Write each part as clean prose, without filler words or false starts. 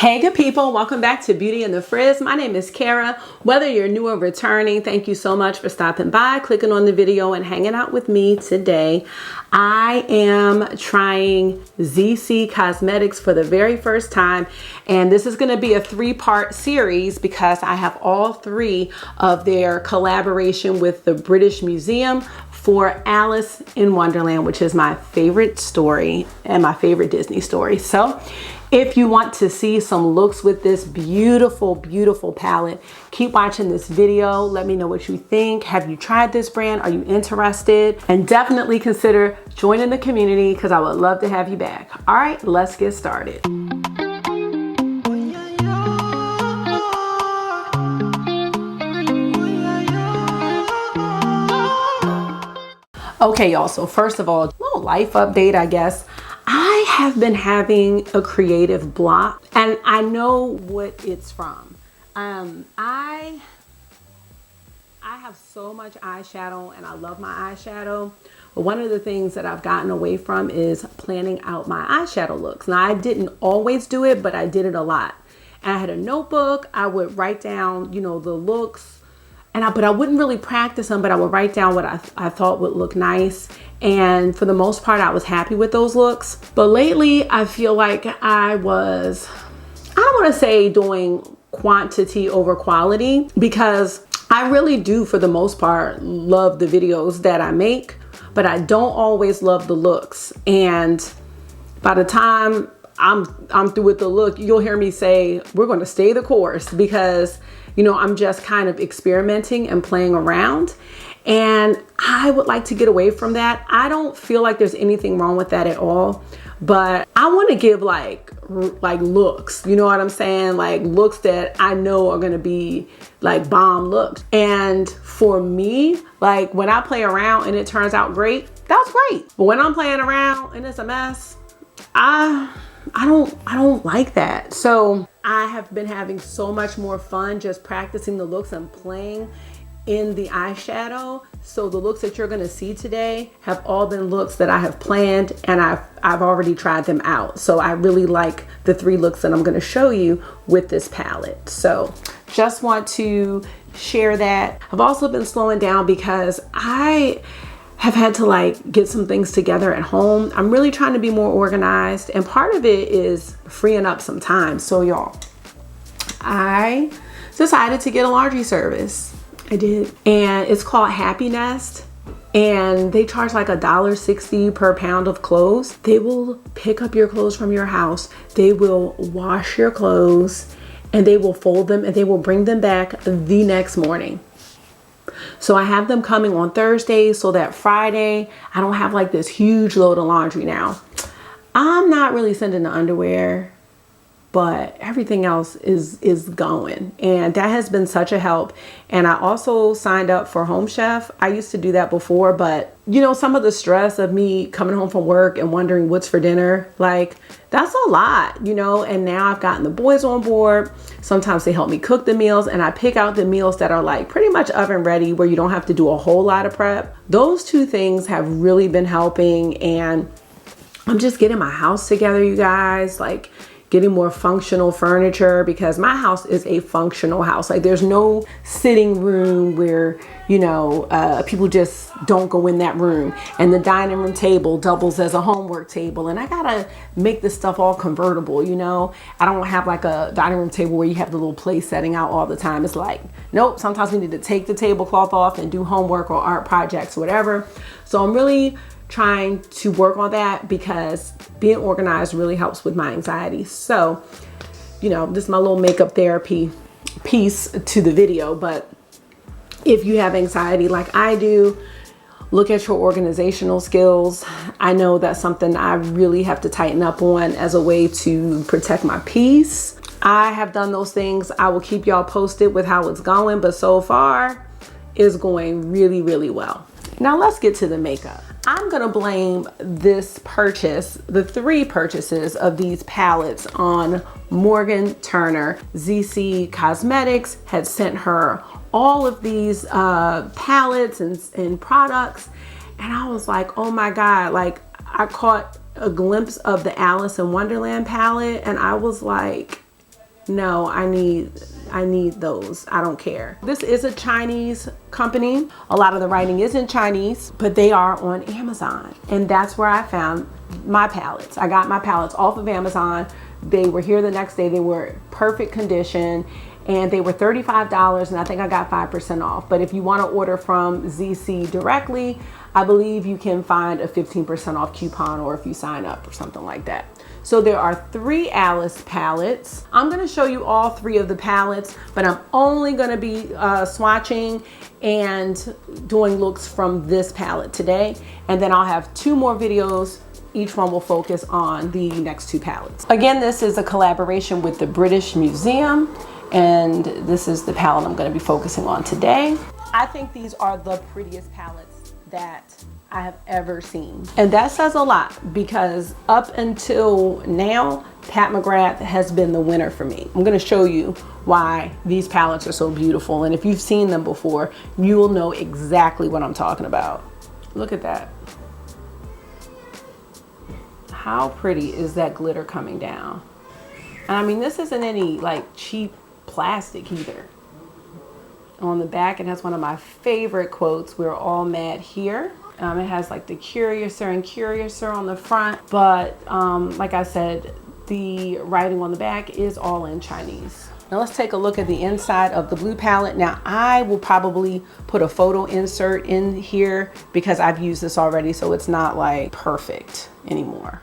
Hey good people, welcome back to Beauty in the Frizz. My name is Kara. Whether you're new or returning, thank you so much for stopping by, clicking on the video, and hanging out with me today. I am trying Zeesea Cosmetics for the very first time, and this is going to be a three-part series because I have all three of their collaboration with the British Museum for Alice in Wonderland, which is my favorite story and my favorite Disney story. So if you want to see some looks with this beautiful, beautiful palette, keep watching this video. Let me know what you think. Have you tried this brand? Are you interested? And definitely consider joining the community because I would love to have you back. All right, let's get started. Okay, y'all, so first of all, a little life update, I guess. I have been having a creative block, and I know what it's from. I have so much eyeshadow, and I love my eyeshadow. But one of the things that I've gotten away from is planning out my eyeshadow looks. Now, I didn't always do it, but I did it a lot. And I had a notebook. I would write down, you know, the looks. But I wouldn't really practice them, but I would write down what I thought would look nice. And for the most part, I was happy with those looks. But lately, I feel like I don't want to say doing quantity over quality, because I really do, for the most part, love the videos that I make, but I don't always love the looks. And by the time I'm through with the look, you'll hear me say, we're going to stay the course, because you know, I'm just kind of experimenting and playing around, and I would like to get away from that. I don't feel like there's anything wrong with that at all, but I want to give like looks, you know what I'm saying? Like looks that I know are going to be like bomb looks. And for me, like when I play around and it turns out great, that's great. But when I'm playing around and it's a mess, I don't like that. So I have been having so much more fun just practicing the looks and playing in the eyeshadow. So the looks that you're going to see today have all been looks that I have planned, and I've already tried them out. So I really like the three looks that I'm going to show you with this palette. So just want to share that. I've also been slowing down because I have had to like get some things together at home. I'm really trying to be more organized, and part of it is freeing up some time. So y'all, I decided to get a laundry service. I did, and it's called Happy Nest, and they charge like $1.60 per pound of clothes. They will pick up your clothes from your house. They will wash your clothes, and they will fold them, and they will bring them back the next morning. So I have them coming on Thursdays so that Friday I don't have like this huge load of laundry. Now, I'm not really sending the underwear, but everything else is going, and that has been such a help. And I also signed up for Home Chef. I used to do that before, but you know, some of the stress of me coming home from work and wondering what's for dinner, like that's a lot, you know. And now I've gotten the boys on board. Sometimes they help me cook the meals, and I pick out the meals that are like pretty much oven ready, where you don't have to do a whole lot of prep. Those two things have really been helping, and I'm just getting my house together, you guys, like getting more functional furniture, because my house is a functional house. Like there's no sitting room where, you know, people just don't go in that room, and the dining room table doubles as a homework table, and I gotta make this stuff all convertible, you know. I don't have like a dining room table where you have the little place setting out all the time. It's like, nope, sometimes we need to take the tablecloth off and do homework or art projects, whatever. So I'm really trying to work on that, because being organized really helps with my anxiety. So, you know, this is my little makeup therapy piece to the video. But if you have anxiety like I do, look at your organizational skills. I know that's something I really have to tighten up on as a way to protect my peace. I have done those things. I will keep y'all posted with how it's going, but so far it's going really, really well. Now let's get to the makeup. I'm gonna blame this purchase, the three purchases of these palettes, on Morgan Turner. Zeesea Cosmetics had sent her all of these palettes and products, and I was like, oh my God, like I caught a glimpse of the Alice in Wonderland palette, and I was like, No, I need those. I don't care. This is a Chinese company. A lot of the writing is in Chinese, but they are on Amazon. And that's where I found my palettes. I got my palettes off of Amazon. They were here the next day. They were perfect condition and they were $35 and I think I got 5% off. But if you want to order from Zeesea directly, I believe you can find a 15% off coupon or if you sign up or something like that. So there are 3 Alice palettes. I'm going to show you all 3 of the palettes, but I'm only going to be swatching and doing looks from this palette today. And then I'll have 2 more videos. Each one will focus on the next 2 palettes. Again, this is a collaboration with the British Museum, and this is the palette I'm going to be focusing on today. I think these are the prettiest palettes that I have ever seen. And that says a lot because up until now, Pat McGrath has been the winner for me. I'm gonna show you why these palettes are so beautiful. And if you've seen them before, you will know exactly what I'm talking about. Look at that. How pretty is that glitter coming down? And I mean, this isn't any like cheap plastic either. On the back, it has one of my favorite quotes, "We're all mad here." It has like the Curiouser and Curiouser on the front, but like I said, the writing on the back is all in Chinese. Now let's take a look at the inside of the blue palette. Now I will probably put a photo insert in here because I've used this already, so it's not like perfect anymore.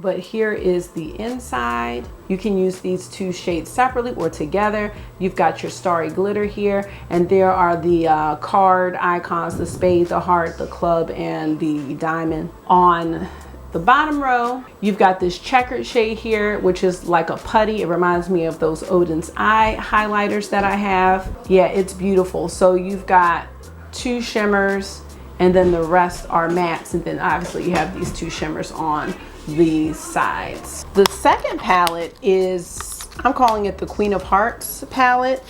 But here is the inside. You can use these 2 shades separately or together. You've got your starry glitter here, and there are the card icons, the spade, the heart, the club, and the diamond. On the bottom row, you've got this checkered shade here, which is like a putty. It reminds me of those Odin's Eye highlighters that I have. Yeah, it's beautiful. So you've got 2 shimmers, and then the rest are mattes, and then obviously you have these 2 shimmers on the sides. The second palette is, I'm calling it the Queen of Hearts palette.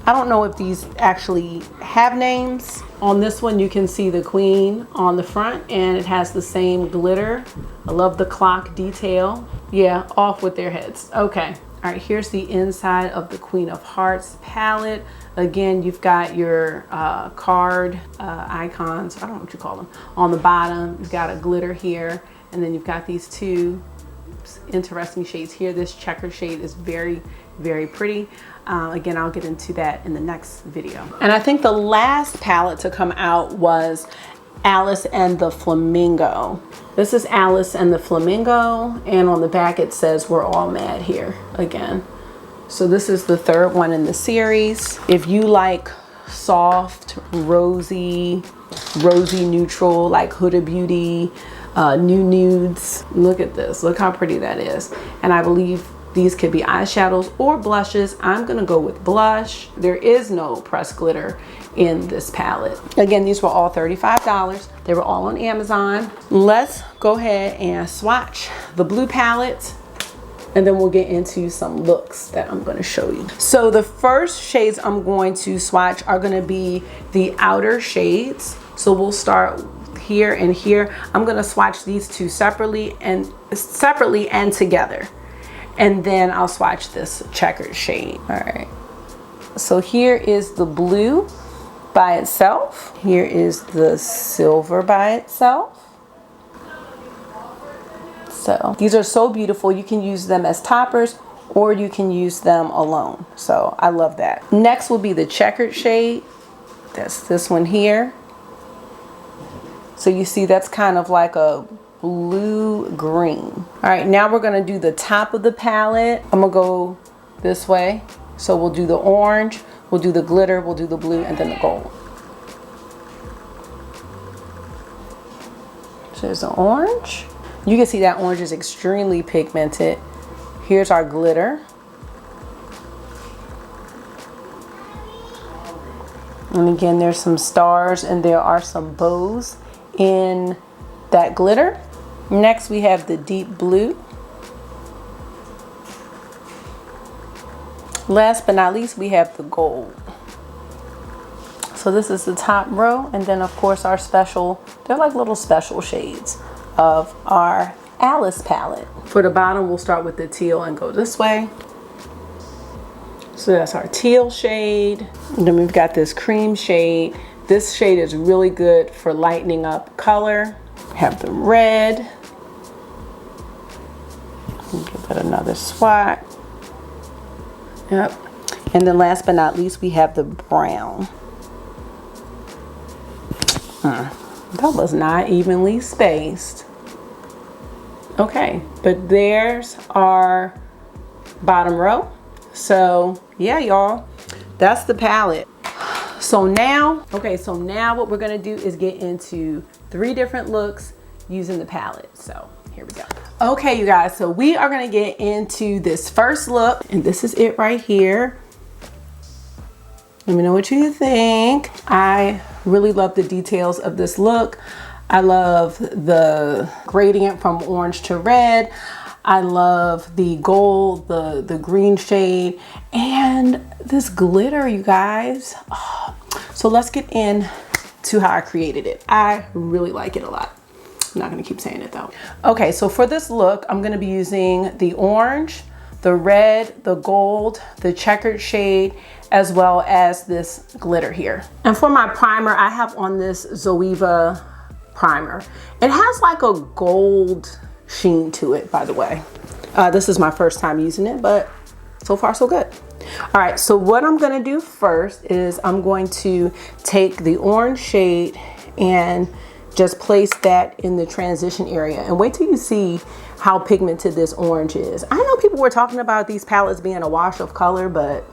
I don't know if these actually have names. On this one you can see the queen on the front and it has the same glitter. I love the clock detail. Yeah, off with their heads. Okay. All right, here's the inside of the Queen of Hearts palette. Again, you've got your card icons, I don't know what you call them, on the bottom. You've got a glitter here. And then you've got these 2 interesting shades here. This checkered shade is very, very pretty. Again, I'll get into that in the next video. And I think the last palette to come out was Alice and the Flamingo. This is Alice and the Flamingo. And on the back it says "We're all mad here" again. So this is the 3rd one in the series. If you like soft, rosy neutral, like Huda Beauty, new nudes. Look at this. Look how pretty that is. And I believe these could be eyeshadows or blushes. I'm gonna go with blush. There is no pressed glitter in this palette. Again, these were all $35. They were all on Amazon. Let's go ahead and swatch the blue palette, and then we'll get into some looks that I'm gonna show you. So the first shades I'm going to swatch are gonna be the outer shades. So we'll start here and here. I'm gonna swatch these 2 separately and together. And then I'll swatch this checkered shade. All right. So here is the blue by itself. Here is the silver by itself. So these are so beautiful. You can use them as toppers or you can use them alone. So I love that. Next will be the checkered shade. That's this one here. So you see that's kind of like a blue green. All right, now we're gonna do the top of the palette. I'm gonna go this way. So we'll do the orange, we'll do the glitter, we'll do the blue, and then the gold. So there's the orange. You can see that orange is extremely pigmented. Here's our glitter. And again, there's some stars and there are some bows in that glitter. Next, we have the deep blue. Last but not least, we have the gold. So this is the top row, and then of course our special, they're like little special shades of our Alice palette. For the bottom, we'll start with the teal and go this way. So that's our teal shade. And then we've got this cream shade. This shade is really good for lightening up color. We have the red. Give that another swat. Yep. And then last but not least, we have the brown. That was not evenly spaced. Okay, but there's our bottom row. So yeah, y'all, that's the palette. So now what we're gonna do is get into 3 different looks using the palette. So here we go. Okay, you guys, so we are gonna get into this first look, and this is it right here. Let me know what you think. I really love the details of this look. I love the gradient from orange to red. I love the gold, the green shade, and this glitter, you guys. Oh, so let's get into how I created it. I really like it a lot. I'm not gonna keep saying it though. Okay, so for this look, I'm gonna be using the orange, the red, the gold, the checkered shade, as well as this glitter here. And for my primer, I have on this Zeesea primer. It has like a gold sheen to it, by the way. This is my first time using it, but so far so good. All right, so what I'm gonna do first is I'm going to take the orange shade and just place that in the transition area, and wait till you see how pigmented this orange is. I know people were talking about these palettes being a wash of color, but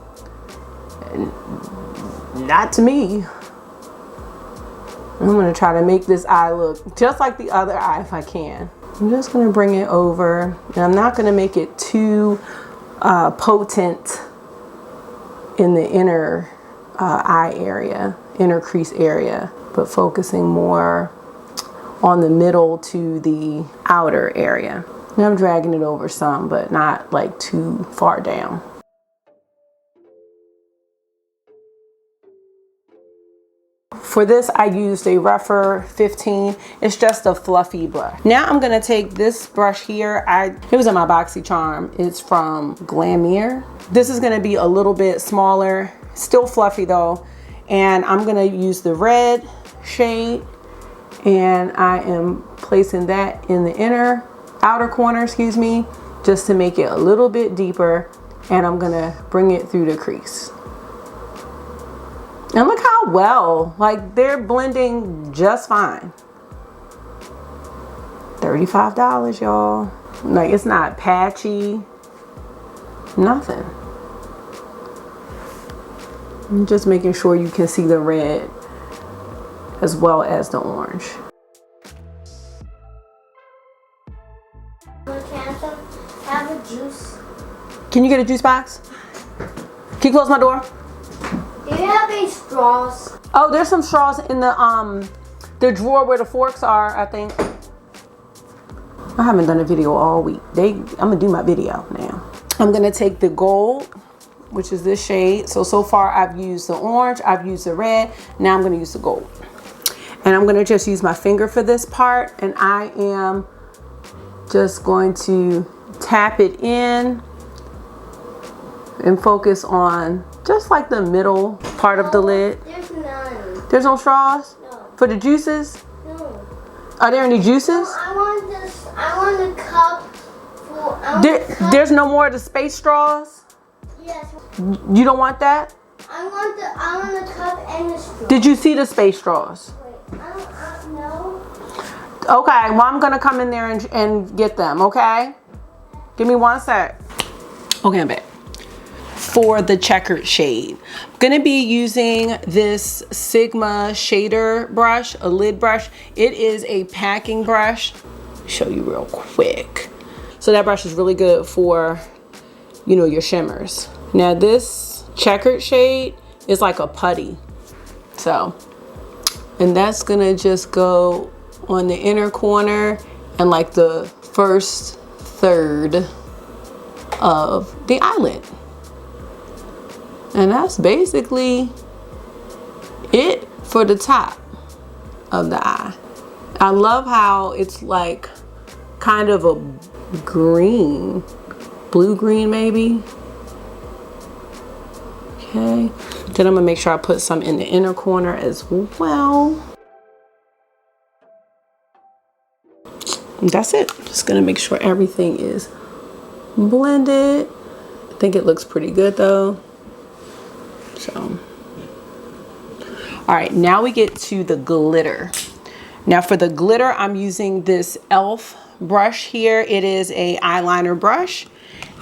not to me. I'm gonna try to make this eye look just like the other eye if I can. I'm just gonna bring it over, and I'm not gonna make it too potent in the inner eye area, inner crease area, but focusing more on the middle to the outer area. And I'm dragging it over some, but not like too far down. For this, I used a rougher 15. It's just a fluffy brush. Now I'm gonna take this brush here. It was in my BoxyCharm. It's from Glamir. This is gonna be a little bit smaller, still fluffy though. And I'm gonna use the red shade, and I am placing that in the outer corner, excuse me, just to make it a little bit deeper. And I'm gonna bring it through the crease. And look how well, like, they're blending just fine. $35, y'all. Like, it's not patchy, nothing. I'm just making sure you can see the red as well as the orange. Have a juice. Can you get a juice box? Can you close my door? Do you have any straws? Oh, there's some straws in the drawer where the forks are, I think. I haven't done a video all week. I'm gonna do my video now. I'm gonna take the gold, which is this shade. So far I've used the orange, I've used the red. Now I'm gonna use the gold. And I'm gonna just use my finger for this part, and I am just going to tap it in and focus on just like the middle part of the lid. There's none. There's no straws? No. For the juices? No. Are there any juices? No, I want a cup full. There's no more of the space straws? Yes. You don't want that? I want the cup and the straw. Did you see the space straws? Wait, no. Okay, well, I'm gonna come in there and get them, okay? Give me 1 sec. Okay, I'm back. For the checkered shade, I'm gonna be using this Sigma shader brush, a lid brush. It is a packing brush. Show you real quick. So that brush is really good for, you know, your shimmers. Now this checkered shade is like a putty. So, and that's gonna just go on the inner corner and like the first third of the eyelid. And that's basically it for the top of the eye. I love how it's like kind of a green, blue-green maybe. Okay, then I'm gonna make sure I put some in the inner corner as well. And that's it. Just gonna make sure everything is blended. I think it looks pretty good though. So, all right, now we get to the glitter. Now for the glitter, I'm using this e.l.f. brush here. It is a eyeliner brush,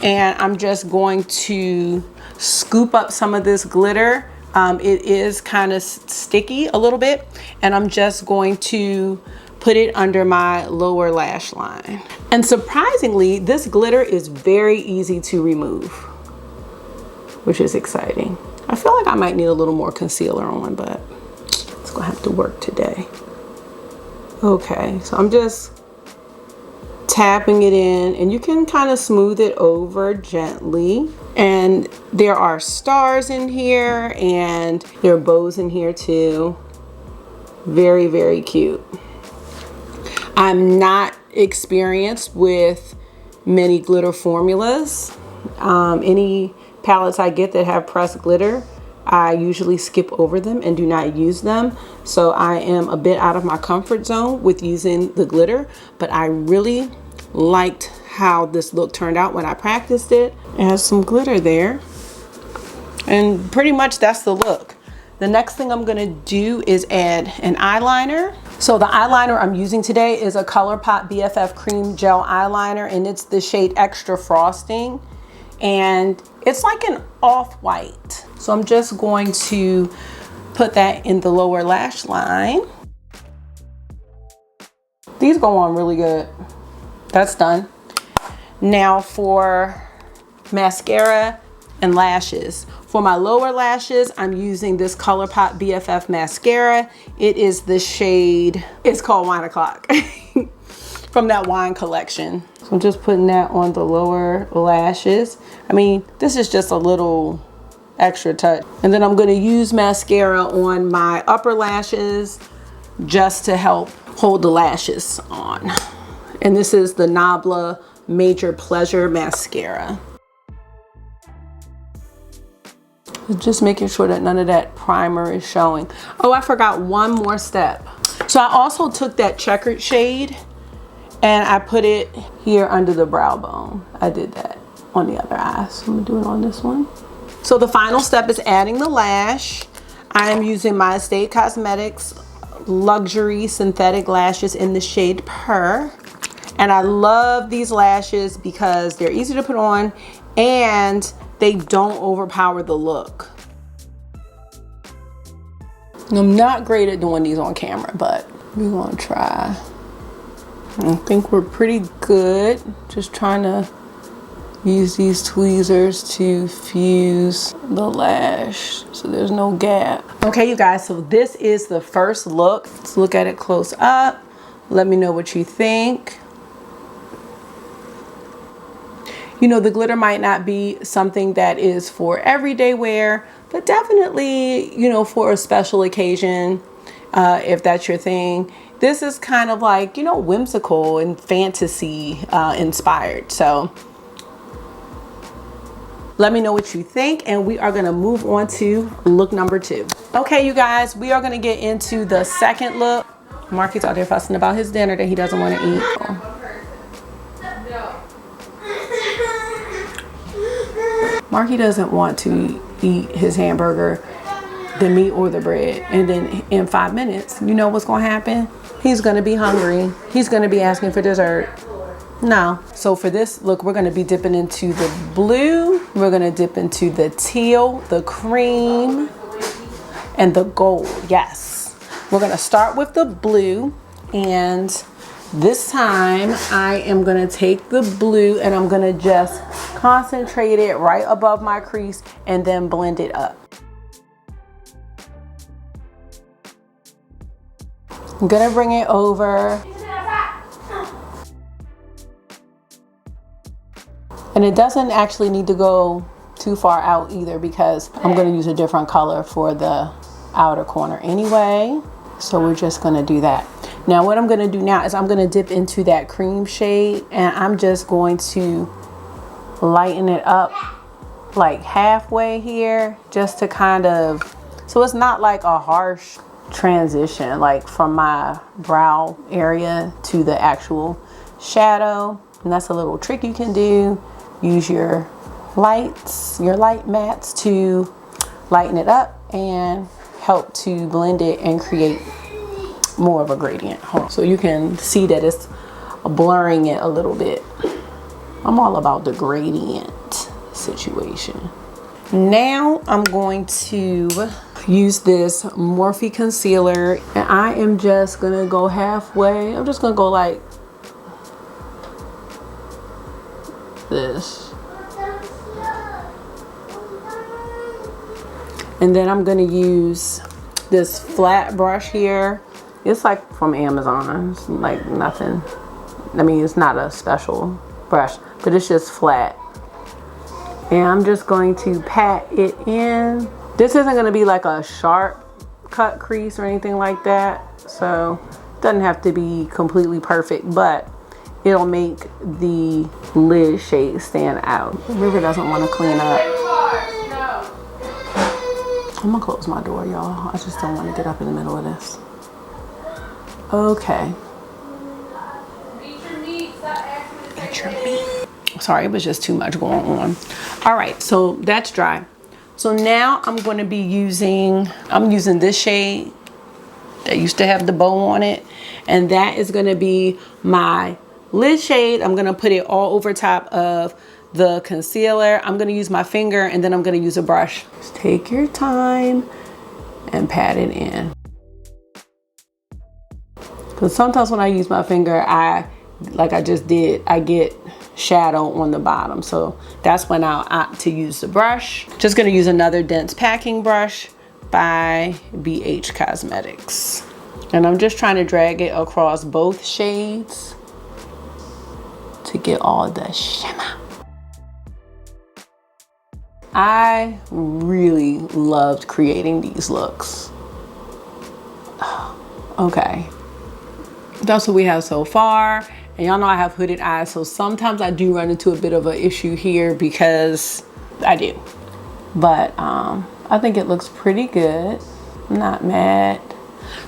and I'm just going to scoop up some of this glitter. It is kind of sticky a little bit, and I'm just going to put it under my lower lash line. And surprisingly, this glitter is very easy to remove, which is exciting. I feel like I might need a little more concealer on, but it's gonna have to work today. Okay, so I'm just tapping it in, and you can kind of smooth it over gently. And there are stars in here, and there are bows in here too. Very, very cute. I'm not experienced with many glitter formulas. Any palettes I get that have pressed glitter, I usually skip over them and do not use them. So I am a bit out of my comfort zone with using the glitter, but I really liked how this look turned out when I practiced it. It has some glitter there, and pretty much that's the look. The next thing I'm gonna do is add an eyeliner. So the eyeliner I'm using today is a Colourpop BFF Cream Gel Eyeliner, and it's the shade Extra Frosting. And it's like an off-white. So I'm just going to put that in the lower lash line. These go on really good. That's done. Now for mascara and lashes. For my lower lashes, I'm using this Colourpop BFF mascara. It is the shade, it's called Wine O'Clock from that wine collection. So I'm just putting that on the lower lashes. I mean, this is just a little extra touch. And then I'm gonna use mascara on my upper lashes just to help hold the lashes on. And this is the Nabla Major Pleasure Mascara. Just making sure that none of that primer is showing. Oh, I forgot one more step. So I also took that Checkered Shade and I put it here under the brow bone. I did that on the other eye, so I'm gonna do it on this one. So the final step is adding the lash. I am using my Zeesea Cosmetics Luxury Synthetic Lashes in the shade Purr. And I love these lashes because they're easy to put on and they don't overpower the look. I'm not great at doing these on camera, but we're gonna try. I think we're pretty good. Just trying to use these tweezers to fuse the lash so there's no gap. Okay, you guys, so this is the first look. Let's look at it close up. Let me know what you think. You know, the glitter might not be something that is for everyday wear, but definitely, you know, for a special occasion, if that's your thing. This is kind of like, you know, whimsical and fantasy inspired. So let me know what you think, and we are gonna move on to look number 2. Okay, you guys, we are gonna get into the second look. Marky's out there fussing about his dinner that he doesn't wanna eat. Marky doesn't want to eat his hamburger, the meat or the bread, and then in 5 minutes, you know what's gonna happen? He's gonna be hungry. He's gonna be asking for dessert. No. So for this look, we're gonna be dipping into the blue, we're gonna dip into the teal, the cream, and the gold. Yes. We're gonna start with the blue, and this time I am gonna take the blue and I'm gonna just concentrate it right above my crease and then blend it up. I'm gonna bring it over. And it doesn't actually need to go too far out either because I'm gonna use a different color for the outer corner anyway. So we're just gonna do that. Now what I'm going to do now is I'm going to dip into that cream shade, and I'm just going to lighten it up like halfway here, just to kind of, so it's not like a harsh transition like from my brow area to the actual shadow. And that's a little trick you can do. Use your lights, your light mats, to lighten it up and help to blend it and create more of a gradient. So you can see that it's blurring it a little bit. I'm all about the gradient situation. Now I'm going to use this Morphe Concealer, and I am just gonna go halfway. I'm just gonna go like this. And then I'm gonna use this flat brush here. It's like from Amazon. It's like nothing. I mean, it's not a special brush, but it's just flat. And I'm just going to pat it in. This isn't gonna be like a sharp cut crease or anything like that. So it doesn't have to be completely perfect, but it'll make the lid shade stand out. River doesn't want to clean up. I'm gonna close my door, y'all. I just don't want to get up in the middle of this. Okay. Eat your meat. Sorry, it was just too much going on. All right, so that's dry. So now I'm going to be using this shade that used to have the bow on it, and that is going to be my lid shade. I'm going to put it all over top of the concealer. I'm going to use my finger, and then I'm going to use a brush. Just take your time and pat it in. Because sometimes when I use my finger, like I just did, I get shadow on the bottom. So that's when I'll opt to use the brush. Just gonna use another dense packing brush by BH Cosmetics. And I'm just trying to drag it across both shades to get all the shimmer. I really loved creating these looks. Okay. That's what we have so far. And y'all know I have hooded eyes, so sometimes I do run into a bit of an issue here because I do. But I think it looks pretty good. I'm not mad.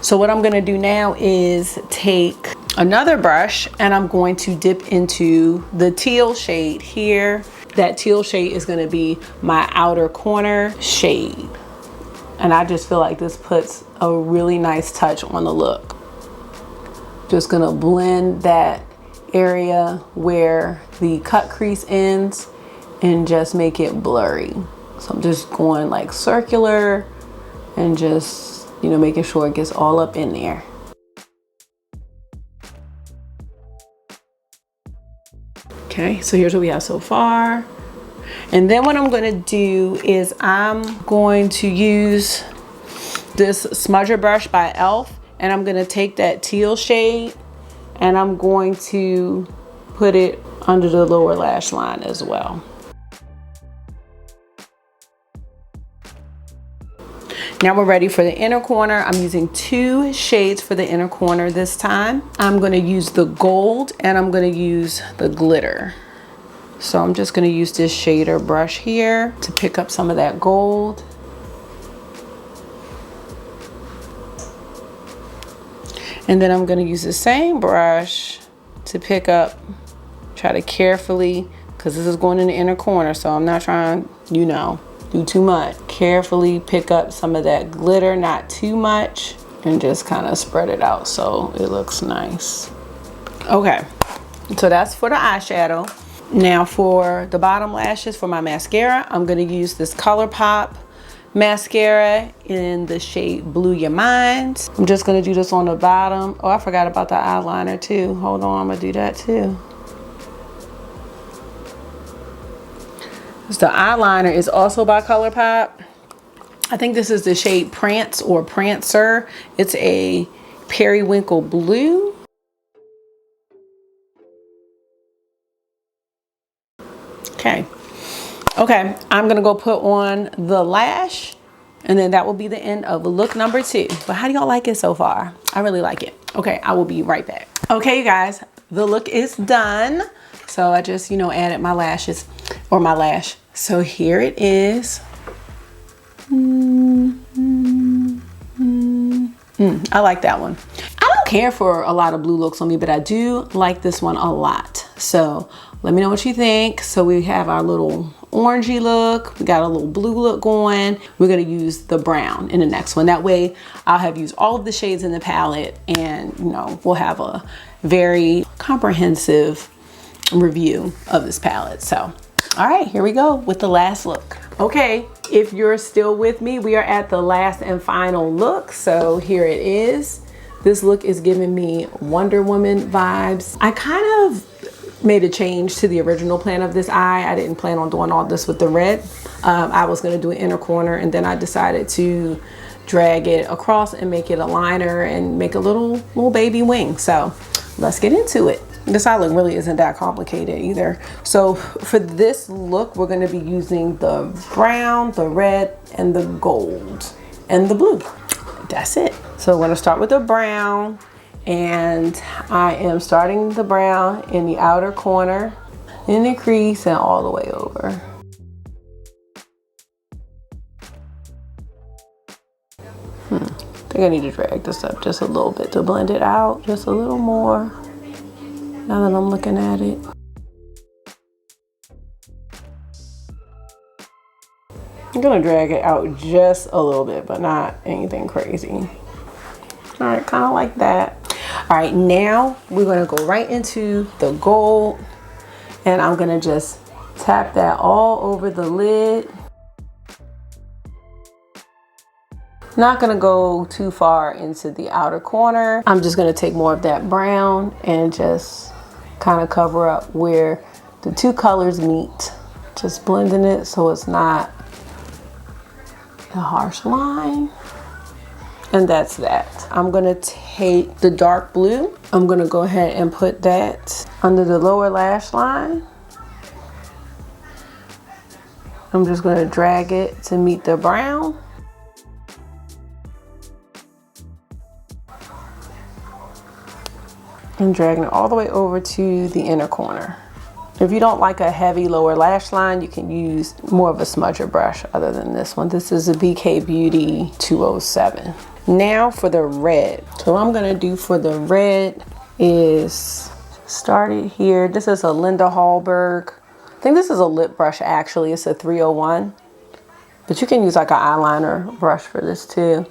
So what I'm gonna do now is take another brush, and I'm going to dip into the teal shade here. That teal shade is gonna be my outer corner shade. And I just feel like this puts a really nice touch on the look. Just gonna blend that area where the cut crease ends and just make it blurry. So I'm just going like circular and just, you know, making sure it gets all up in there. Okay, so here's what we have so far. And then what I'm gonna do is I'm going to use this smudger brush by e.l.f. and I'm gonna take that teal shade and I'm going to put it under the lower lash line as well. Now we're ready for the inner corner. I'm using 2 shades for the inner corner this time. I'm gonna use the gold and I'm gonna use the glitter. So I'm just gonna use this shader brush here to pick up some of that gold. And then I'm gonna use the same brush to pick up, try to carefully, because this is going in the inner corner, so I'm not trying, you know, do too much. Carefully pick up some of that glitter, not too much, and just kind of spread it out so it looks nice. Okay, so that's for the eyeshadow. Now for the bottom lashes, for my mascara, I'm gonna use this Colourpop Mascara in the shade Blew Your Mind. I'm just gonna do this on the bottom. Oh, I forgot about the eyeliner too. Hold on, I'm gonna do that too. The eyeliner is also by Colourpop. I think this is the shade Prance or Prancer. It's a periwinkle blue. Okay. Okay, I'm gonna go put on the lash, and then that will be the end of look number 2. But how do y'all like it so far? I really like it. Okay, I will be right back. Okay, you guys, the look is done. So I just, you know, added my lashes or my lash. So here it is. I like that one. I don't care for a lot of blue looks on me, but I do like this one a lot. So let me know what you think. So we have our little orangey look. We got a little blue look going. We're gonna use the brown in the next one. That way I'll have used all of the shades in the palette, and you know, we'll have a very comprehensive review of this palette. So, all right, here we go with the last look. Okay, if you're still with me, we are at the last and final look. So here it is. This look is giving me Wonder Woman vibes. I kind of made a change to the original plan of this eye. I didn't plan on doing all this with the red. I was gonna do an inner corner, and then I decided to drag it across and make it a liner and make a little baby wing. So let's get into it. This eye look really isn't that complicated either. So for this look, we're gonna be using the brown, the red, and the gold, and the blue. That's it. So we're gonna start with the brown, and I am starting the brown in the outer corner, in the crease, and all the way over. I think I need to drag this up just a little bit to blend it out, just a little more. Now that I'm looking at it. I'm gonna drag it out just a little bit, but not anything crazy. All right, kind of like that. All right, now we're gonna go right into the gold, and I'm gonna just tap that all over the lid. Not gonna go too far into the outer corner. I'm just gonna take more of that brown and just kind of cover up where the two colors meet. Just blending it so it's not a harsh line. And that's that. I'm gonna take the dark blue. I'm gonna go ahead and put that under the lower lash line. I'm just gonna drag it to meet the brown. And dragging it all the way over to the inner corner. If you don't like a heavy lower lash line, you can use more of a smudger brush other than this one. This is a BK Beauty 207. Now for the red. So what I'm gonna do for the red is start it here. This is a Linda Hallberg. I think this is a lip brush actually. It's a 301. But you can use like an eyeliner brush for this too.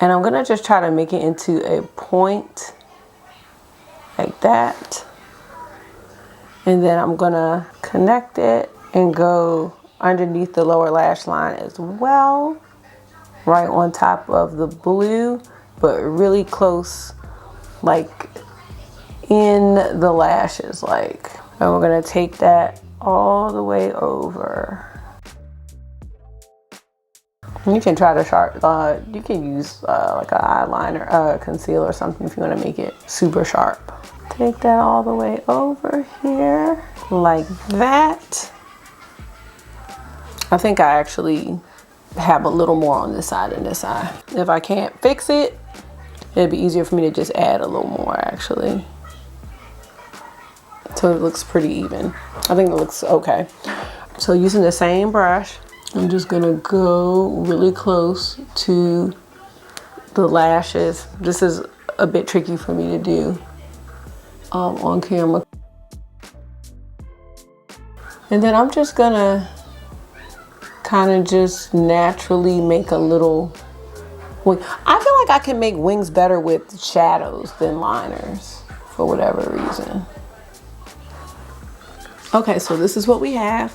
And I'm gonna just try to make it into a point like that. And then I'm gonna connect it and go underneath the lower lash line as well, right on top of the blue, but really close, like in the lashes, like. And we're gonna take that all the way over. And you can try to you can use like an eyeliner, concealer or something if you wanna make it super sharp. Take that all the way over here, like that. I think I actually have a little more on this side than this side. If I can't fix it, it'd be easier for me to just add a little more actually. So it looks pretty even. I think it looks okay. So using the same brush, I'm just gonna go really close to the lashes. This is a bit tricky for me to do on camera. And then I'm just gonna kind of just naturally make a little wing. I feel like I can make wings better with shadows than liners for whatever reason. Okay, so this is what we have.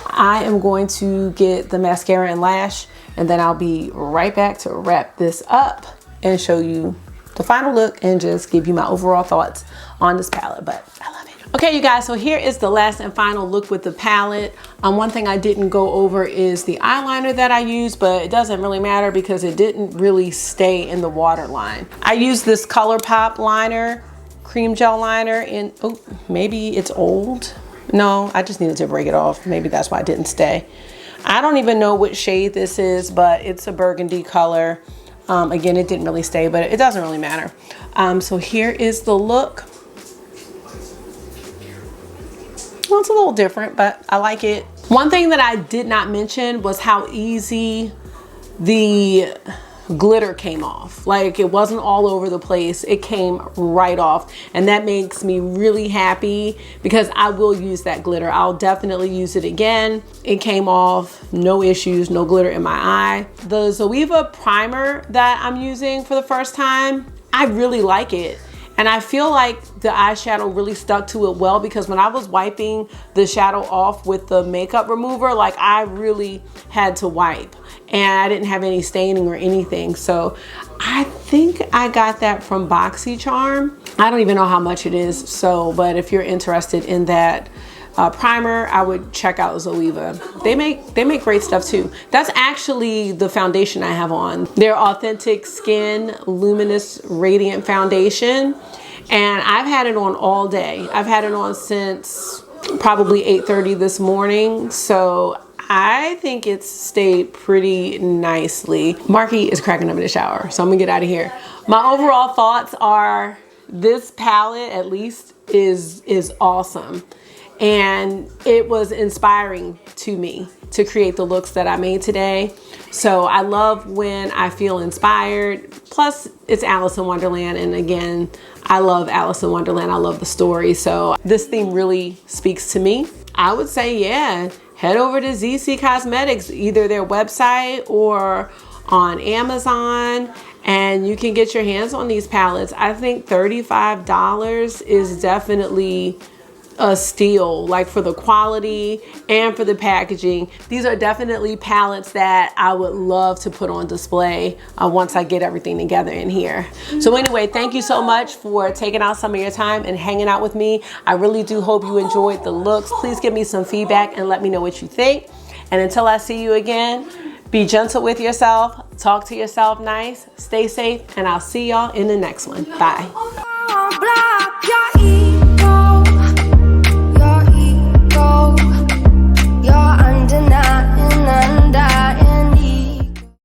I am going to get the mascara and lash, and then I'll be right back to wrap this up and show you the final look and just give you my overall thoughts on this palette, but I love it. Okay, you guys, so here is the last and final look with the palette. One thing I didn't go over is the eyeliner that I used, but it doesn't really matter because it didn't really stay in the waterline. I used this Colourpop liner, cream gel liner in, oh, maybe it's old. No, I just needed to break it off. Maybe that's why it didn't stay. I don't even know what shade this is, but it's a burgundy color. Again, it didn't really stay, but it doesn't really matter. So here is the look. Well, it's a little different, but I like it. One thing that I did not mention was how easy the glitter came off. Like, it wasn't all over the place. It came right off, and that makes me really happy because I will use that glitter. I'll definitely use it again. It came off, no issues, no glitter in my eye. The Zeesea primer that I'm using for the first time, I really like it. And I feel like the eyeshadow really stuck to it well, because when I was wiping the shadow off with the makeup remover, like, I really had to wipe, and I didn't have any staining or anything. So I think I got that from BoxyCharm. I don't even know how much it is. So, but if you're interested in that primer, I would check out Zeesea. They make great stuff too. That's actually the foundation I have on. Their Authentic Skin Luminous Radiant Foundation. And I've had it on all day. I've had it on since probably 8:30 this morning. So I think it's stayed pretty nicely. Marky is cracking up in the shower, so I'm gonna get out of here. My overall thoughts are, this palette at least is awesome. And it was inspiring to me to create the looks that I made today. So I love when I feel inspired. Plus, it's Alice in Wonderland, and again, I love Alice in Wonderland. I love the story. So this theme really speaks to me. I would say, yeah, head over to Zeesea Cosmetics, either their website or on Amazon, and you can get your hands on these palettes. I think $35 is definitely a steal, like, for the quality and for the packaging. These are definitely palettes that I would love to put on display once I get everything together in here. So anyway, thank you so much for taking out some of your time and hanging out with me. I really do hope you enjoyed the looks. Please give me some feedback and let me know what you think. And until I see you again, be gentle with yourself, talk to yourself nice, stay safe, and I'll see y'all in the next one. Bye.